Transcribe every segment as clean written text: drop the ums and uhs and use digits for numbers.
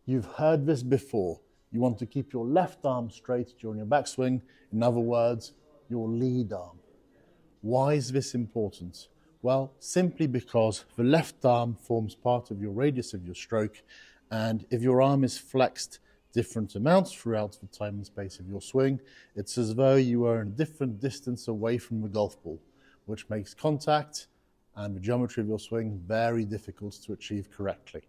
You've heard this before. You want to keep your left arm straight during your backswing. In other words, your lead arm. Why is this important? Well, simply because the left arm forms part of your radius of your stroke, and if your arm is flexed different amounts throughout the time and space of your swing, it's as though you are in a different distance away from the golf ball, which makes contact and the geometry of your swing very difficult to achieve correctly.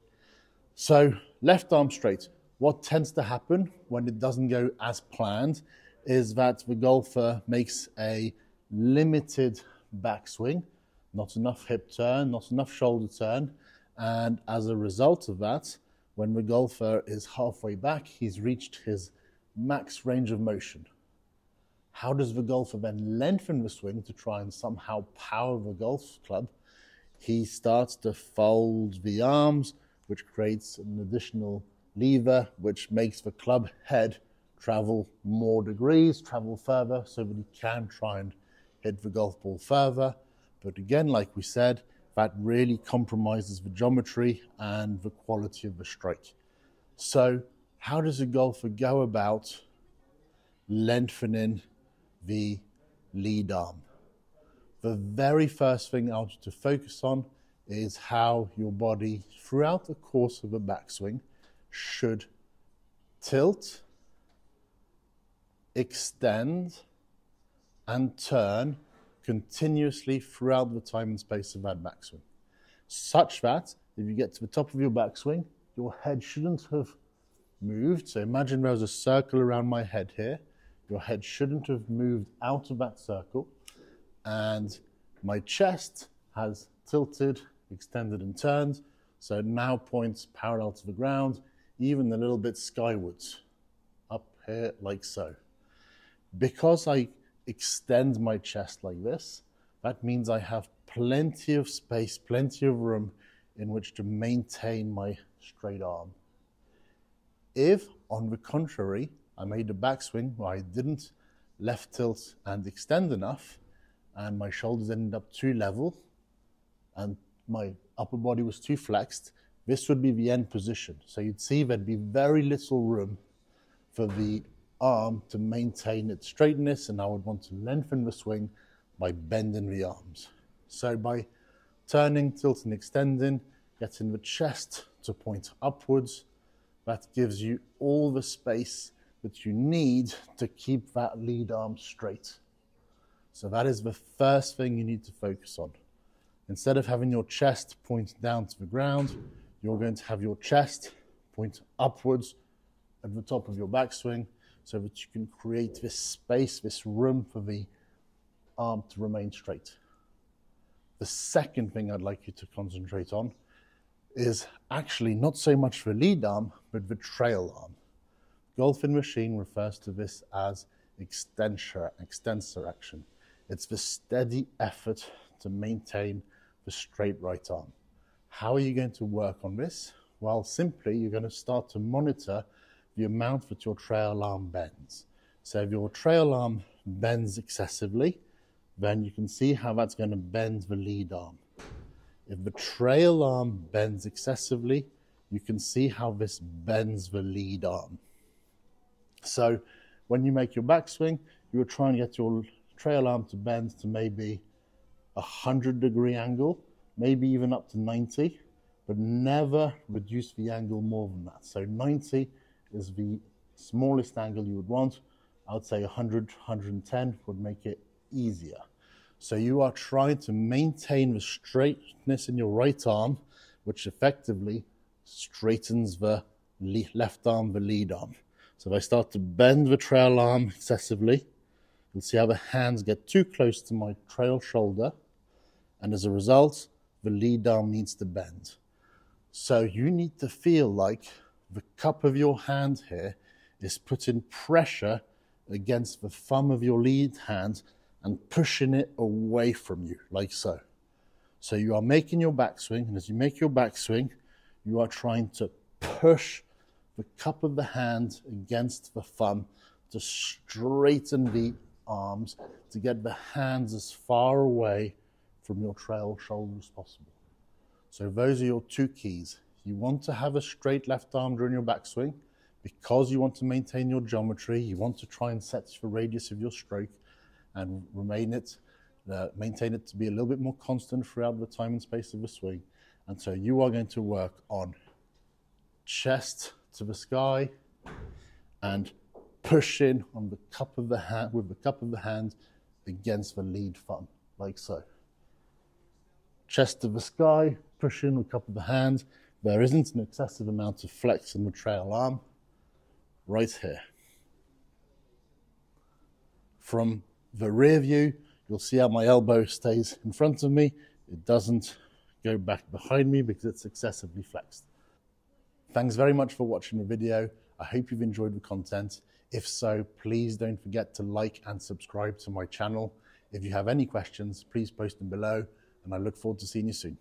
So left arm straight. What tends to happen when it doesn't go as planned is that the golfer makes a limited backswing, not enough hip turn, not enough shoulder turn, and as a result of that, when the golfer is halfway back, he's reached his max range of motion. How does the golfer then lengthen the swing to try and somehow power the golf club? He starts to fold the arms, which creates an additional lever, which makes the club head travel more degrees, travel further, so that he can try and hit the golf ball further. But again, like we said, that really compromises the geometry and the quality of the strike. So how does a golfer go about lengthening the lead arm? The very first thing I want you to focus on is how your body, throughout the course of a backswing, should tilt, extend, and turn continuously throughout the time and space of that backswing, such that if you get to the top of your backswing, your head shouldn't have moved. So imagine there was a circle around my head here. Your head shouldn't have moved out of that circle, and my chest has tilted, extended, and turned, so it now points parallel to the ground, even a little bit skywards, up here like so. Because I extend my chest like this, that means I have plenty of space, plenty of room in which to maintain my straight arm. If, on the contrary, I made a backswing where I didn't left tilt and extend enough, and my shoulders ended up too level, and my upper body was too flexed, this would be the end position. So you'd see there'd be very little room for the arm to maintain its straightness, and I would want to lengthen the swing by bending the arms. So by turning, tilting, extending, getting the chest to point upwards, that gives you all the space that you need to keep that lead arm straight. So that is the first thing you need to focus on. Instead of having your chest point down to the ground, you're going to have your chest point upwards at the top of your backswing, so that you can create this space, this room for the arm to remain straight. The second thing I'd like you to concentrate on is actually not so much the lead arm, but the trail arm. Golfing machine refers to this as extensor action. It's the steady effort to maintain the straight right arm. How are you going to work on this? Well, simply, you're going to start to monitor the amount that your trail arm bends. So if your trail arm bends excessively, then you can see how that's going to bend the lead arm. If the trail arm bends excessively, you can see how this bends the lead arm. So when you make your backswing, you will try and get your trail arm to bend to maybe 100-degree angle, maybe even up to 90, but never reduce the angle more than that. So 90 is the smallest angle you would want. I would say 100, 110 would make it easier. So you are trying to maintain the straightness in your right arm, which effectively straightens the left arm, the lead arm. So if I start to bend the trail arm excessively, you'll see how the hands get too close to my trail shoulder, and as a result, the lead arm needs to bend. So you need to feel like the cup of your hand here is putting pressure against the thumb of your lead hand and pushing it away from you, like so. So you are making your backswing, and as you make your backswing, you are trying to push the cup of the hand against the thumb to straighten the arms, to get the hands as far away from your trail shoulder as possible. So those are your two keys. You want to have a straight left arm during your backswing because you want to maintain your geometry. You want to try and set the radius of your stroke and maintain it to be a little bit more constant throughout the time and space of the swing. And so you are going to work on chest to the sky and push in on the cup of the hand with the cup of the hand against the lead thumb, like so. Chest to the sky, push in with cup of the hand. There isn't an excessive amount of flex in the trail arm, right here. From the rear view, you'll see how my elbow stays in front of me. It doesn't go back behind me because it's excessively flexed. Thanks very much for watching the video. I hope you've enjoyed the content. If so, please don't forget to like and subscribe to my channel. If you have any questions, please post them below, and I look forward to seeing you soon.